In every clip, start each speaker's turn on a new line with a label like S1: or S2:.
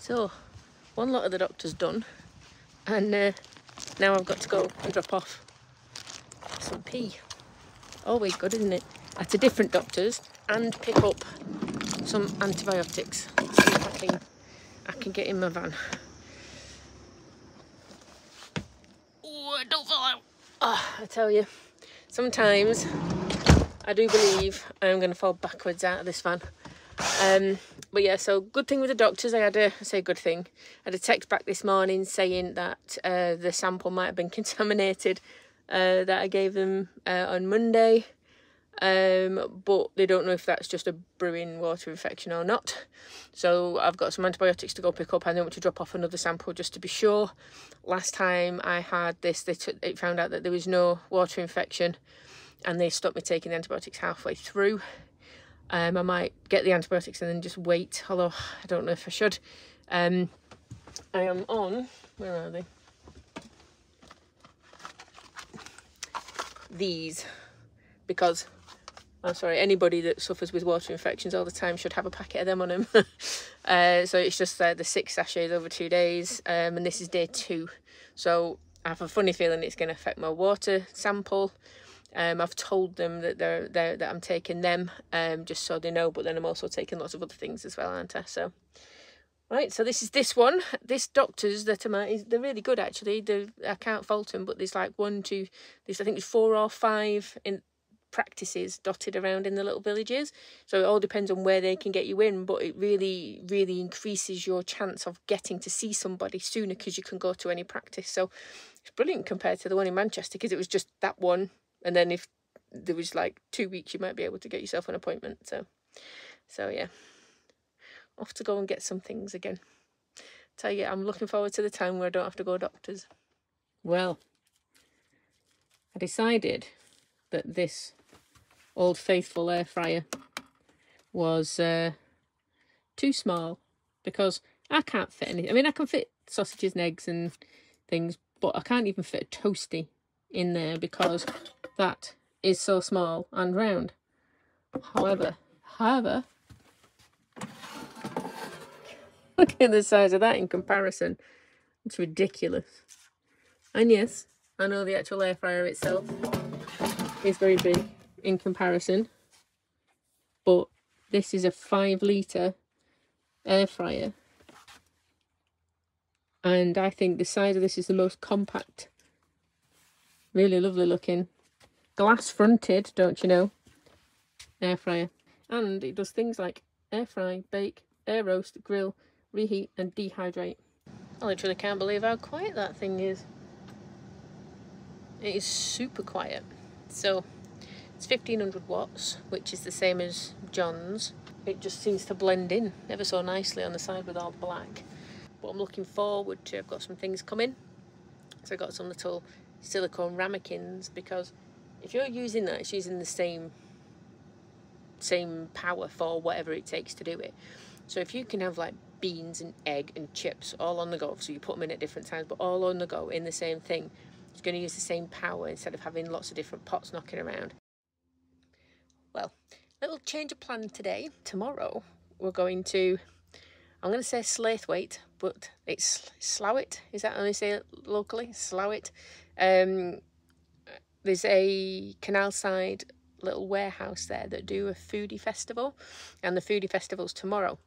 S1: So, one lot of the doctor's done, and now I've got to go and drop off some pee. Always good, isn't it? At a different doctor's, and pick up some antibiotics. See if I can get in my van. Oh, don't fall out. Oh, I tell you, sometimes I do believe I'm going to fall backwards out of this van. But yeah, so good thing with the doctors, I say good thing, I had a text back this morning saying that the sample might have been contaminated that I gave them on Monday, but they don't know if that's just a brewing water infection or not. So I've got some antibiotics to go pick up, and I want to drop off another sample just to be sure. Last time I had this, it found out that there was no water infection, and they stopped me taking the antibiotics halfway through. I might get the antibiotics and then just wait, although I don't know if I should. I am on, where are they? These, because, I'm sorry, anybody that suffers with water infections all the time should have a packet of them on them. So it's just the 6 sachets over 2 days, and this is day 2. So I have a funny feeling it's going to affect my water sample. I've told them that that I'm taking them, just so they know, but then I'm also taking lots of other things as well, aren't I? So, right, so this one. This doctor's that they're really good actually. I can't fault them, but there's like I think there's 4 or 5 in practices dotted around in the little villages. So it all depends on where they can get you in, but it really, really increases your chance of getting to see somebody sooner because you can go to any practice. So it's brilliant compared to the one in Manchester, because it was just that one. And then if there was like 2 weeks, you might be able to get yourself an appointment. So yeah, off to go and get some things again. Tell you, I'm looking forward to the time where I don't have to go to doctors. Well, I decided that this Old Faithful air fryer was too small, because I can't fit anything. I mean, I can fit sausages and eggs and things, but I can't even fit a toastie in there because that is so small and round. However, look at the size of that in comparison. It's ridiculous. And yes, I know the actual air fryer itself is very big in comparison, but this is a 5-litre air fryer, and I think the size of this is the most compact. Really lovely looking. Glass fronted, don't you know? Air fryer. And it does things like air fry, bake, air roast, grill, reheat and dehydrate. I literally can't believe how quiet that thing is. It is super quiet. So it's 1500 watts, which is the same as John's. It just seems to blend in ever so nicely on the side with all black. But I'm looking forward to, I've got some things coming. So I've got some little silicone ramekins, because if you're using that, it's using the same power for whatever it takes to do it. So if you can have like beans and egg and chips all on the go, so you put them in at different times but all on the go in the same thing, it's going to use the same power instead of having lots of different pots knocking around. Well, little change of plan today. Tomorrow we're going to, I'm going to say Slaithwaite, but it's Slowett. Is that how they say it locally? Slowett. There's a canal side little warehouse there that do a foodie festival, and the foodie festival's tomorrow.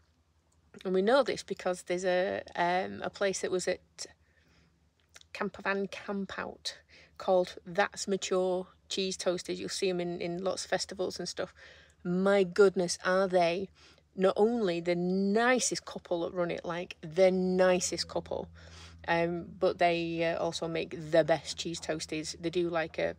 S1: And we know this because there's a place that was at Campervan Campout called That's Mature Cheese Toasties. You'll see them in lots of festivals and stuff. My goodness, are they not only the nicest couple that run it, like the nicest couple, but they also make the best cheese toasties. They do like a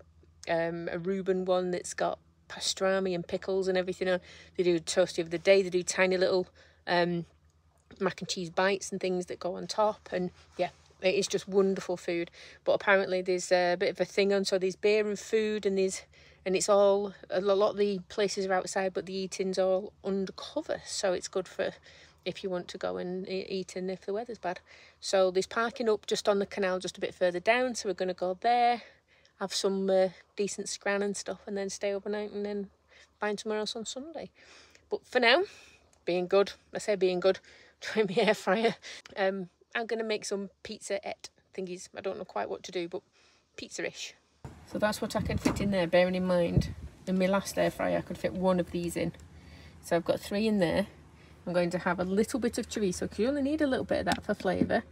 S1: Reuben one that's got pastrami and pickles and everything on. They do a toasty of the day. They do tiny little mac and cheese bites and things that go on top, and yeah, it is just wonderful food. But apparently there's a bit of a thing on, so there's beer and food, and it's all, a lot of the places are outside, but the eating's all undercover, so it's good for if you want to go and eat and if the weather's bad. So there's parking up just on the canal just a bit further down, so we're going to go there, have some decent scran and stuff, and then stay overnight and then find somewhere else on Sunday. But for now, being good, I say being good, try my air fryer. I'm going to make some pizza-ette thingies. I don't know quite what to do, but pizza-ish. So that's what I can fit in there, bearing in mind in my last air fryer I could fit one of these in. So I've got 3 in there. I'm going to have a little bit of chorizo, because you only need a little bit of that for flavour.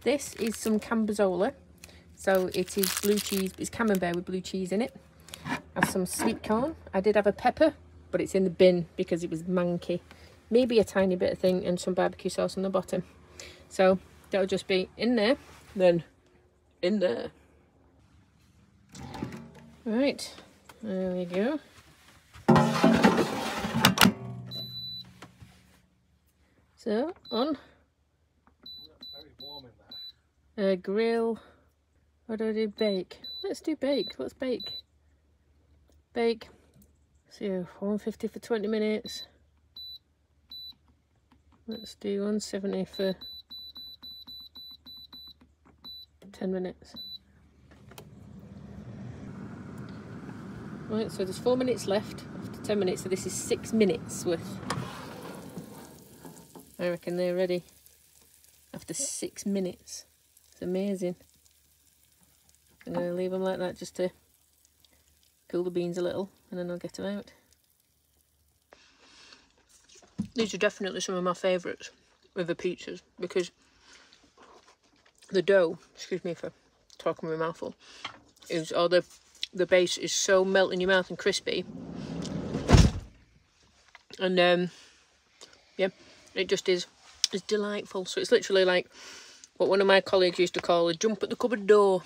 S1: This is some cambazola. So it is blue cheese, it's camembert with blue cheese in it. I have some sweet corn. I did have a pepper, but it's in the bin because it was manky. Maybe a tiny bit of thing, and some barbecue sauce on the bottom. So that'll just be in there, then in there. Right, there we go. So on.
S2: Very warm in there.
S1: Grill. What do I do? Bake. Let's do bake. Let's bake. Bake. So 150 for 20 minutes. Let's do 170 for 10 minutes. Right, so there's 4 minutes left after 10 minutes, so this is 6 minutes worth. I reckon they're ready after 6 minutes. It's amazing. I'm going to leave them like that just to cool the beans a little, and then I'll get them out. These are definitely some of my favourites with the pizzas, because the dough, excuse me for talking with my mouth full, is, or the base is so melt in your mouth and crispy. And yeah, it just is delightful. So it's literally like what one of my colleagues used to call a jump at the cupboard door.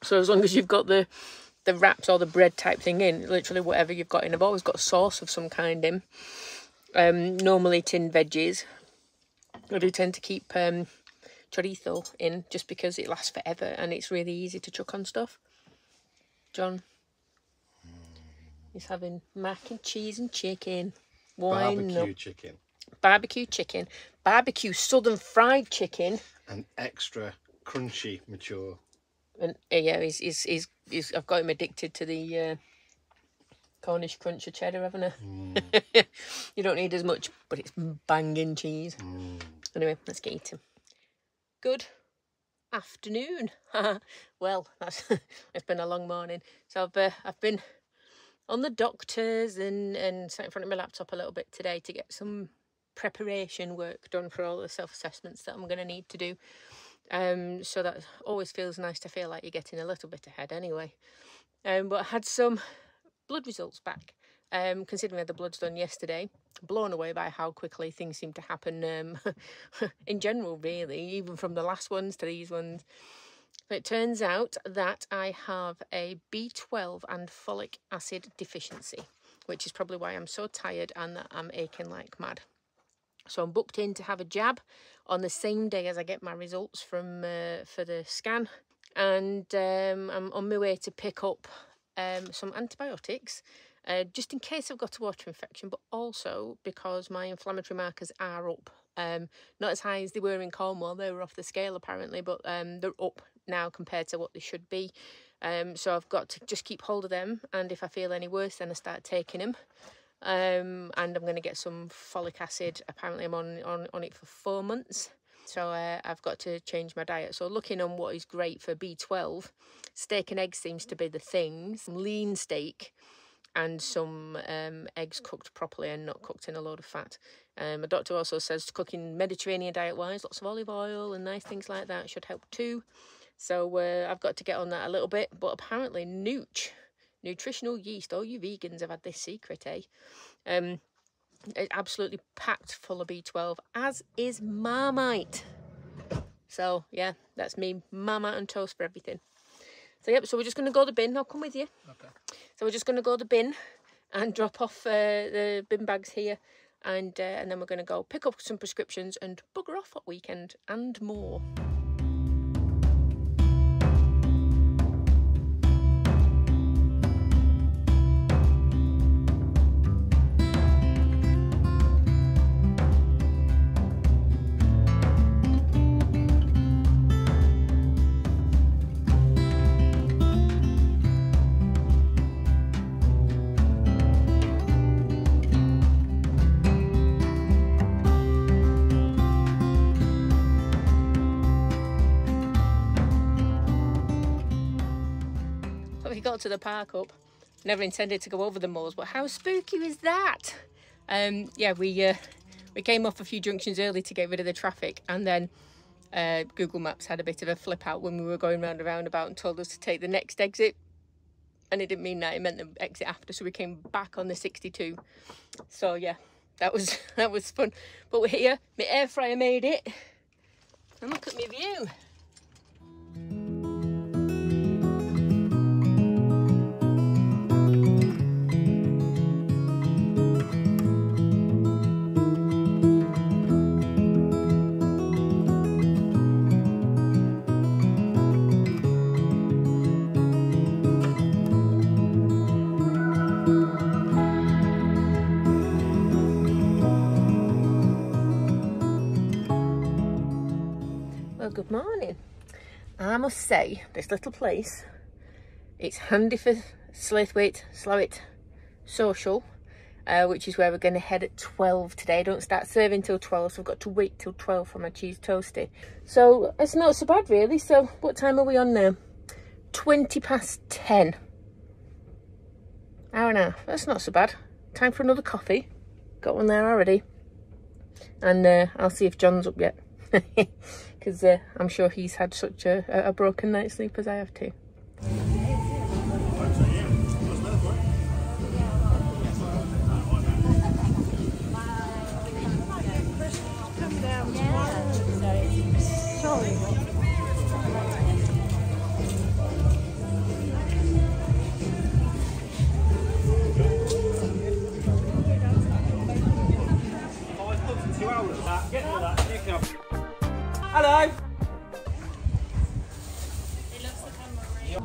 S1: So as long as you've got the wraps or the bread type thing in, literally whatever you've got in. I've always got a sauce of some kind in. Normally tinned veggies. I do tend to keep chorizo in just because it lasts forever and it's really easy to chuck on stuff. John is having mac and cheese and chicken. Why not?
S2: Barbecue chicken.
S1: Barbecue chicken. Barbecue southern fried chicken.
S2: And extra crunchy, mature.
S1: And yeah, he's I've got him addicted to the Cornish cruncher cheddar, haven't I? You don't need as much, but it's banging cheese. Anyway, let's get eating. Good afternoon. Well, it's been a long morning. So I've been on the doctors and sat in front of my laptop a little bit today to get some preparation work done for all the self-assessments that I'm going to need to do. So that always feels nice to feel like you're getting a little bit ahead anyway. But I had some blood results back. Considering the blood's done yesterday, blown away by how quickly things seem to happen in general, really, even from the last ones to these ones. But it turns out that I have a B12 and folic acid deficiency, which is probably why I'm so tired and that I'm aching like mad. So I'm booked in to have a jab on the same day as I get my results from for the scan, and I'm on my way to pick up some antibiotics. Just in case I've got a water infection, but also because my inflammatory markers are up. Not as high as they were in Cornwall, they were off the scale apparently, but they're up now compared to what they should be. So I've got to just keep hold of them, and if I feel any worse, then I start taking them. And I'm going to get some folic acid. Apparently I'm on it for 4 months. So I've got to change my diet. So looking on what is great for B12, steak and eggs seems to be the thing. Some lean steak and some eggs cooked properly and not cooked in a load of fat. My doctor also says cooking Mediterranean diet-wise, lots of olive oil and nice things like that should help too. So I've got to get on that a little bit. But apparently nutritional yeast, all you vegans have had this secret, eh? It's absolutely packed full of B12, as is Marmite. So yeah, that's me, Marmite and toast for everything. So yep, so we're just going to go to the bin. I'll come with you. Okay. So we're just going to go to the bin and drop off the bin bags here, and then we're going to go pick up some prescriptions and bugger off at weekend and more. to the park up. Never intended to go over the moors, but how spooky was that? Yeah, we came off a few junctions early to get rid of the traffic, and then Google Maps had a bit of a flip out when we were going round a roundabout and told us to take the next exit, and it didn't mean that, it meant the exit after, so we came back on the 62. So yeah, that was fun. But we're here, my air fryer made it, and look at my view. Good morning. I must say, this little place, it's handy for Slaithwaite, Slowit social, which is where we're going to head at 12 today. I don't start serving till 12, so I've got to wait till 12 for my cheese toasty. So it's not so bad really. So what time are we on now? 20 past 10. Hour and a half. That's not so bad. Time for another coffee. Got one there already. And I'll see if John's up yet. Because I'm sure he's had such a broken night's sleep as I have too. Hello! He loves the camera, right?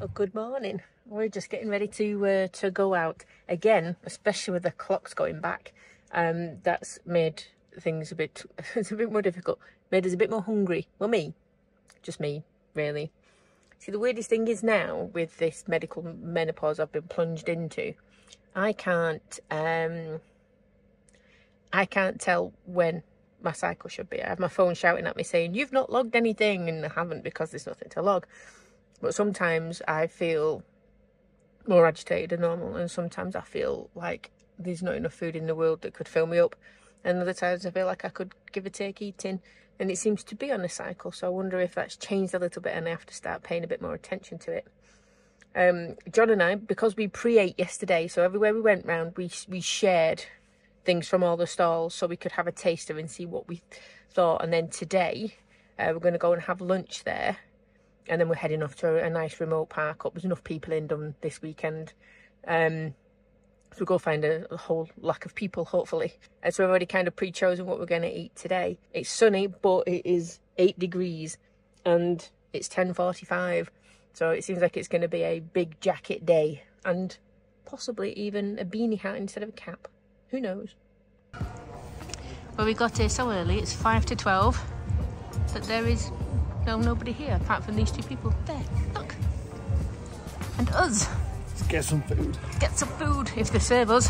S1: Oh, good morning. We're just getting ready to go out again, especially with the clocks going back. That's made things it's a bit more difficult. Made us a bit more hungry. Well, just me, really. See, the weirdest thing is now with this medical menopause I've been plunged into, I can't tell when my cycle should be. I have my phone shouting at me saying, "You've not logged anything," and I haven't because there's nothing to log. But sometimes I feel more agitated than normal, and sometimes I feel like there's not enough food in the world that could fill me up, and other times I feel like I could give or take eating, and it seems to be on a cycle. So I wonder if that's changed a little bit and I have to start paying a bit more attention to it. John and I, because we pre-ate yesterday, so everywhere we went round we shared things from all the stalls so we could have a taster and see what we thought. And then today we're going to go and have lunch there, and then we're heading off to a nice remote park up. There's enough people in Dun this weekend, so we'll go find a whole lack of people, hopefully. So we've already kind of pre-chosen what we're going to eat today. It's sunny, but it is 8 degrees and it's 10:45, so it seems like it's going to be a big jacket day, and possibly even a beanie hat instead of a cap. Who knows? Well, we got here so early, it's 5 to 12, but there is nobody here apart from these two people there. Look, and us.
S2: Let's get some food.
S1: Get some food if they serve us.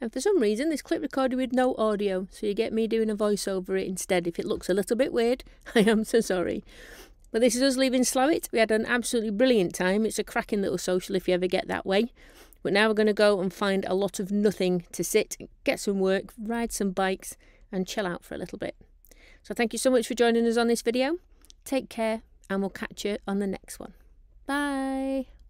S1: And for some reason this clip recorded with no audio, so you get me doing a voice over it instead. If it looks a little bit weird, I am so sorry. But this is us leaving Slowit. We had an absolutely brilliant time. It's a cracking little social if you ever get that way. But now we're going to go and find a lot of nothing to sit, get some work, ride some bikes and chill out for a little bit. So thank you so much for joining us on this video. Take care and we'll catch you on the next one. Bye.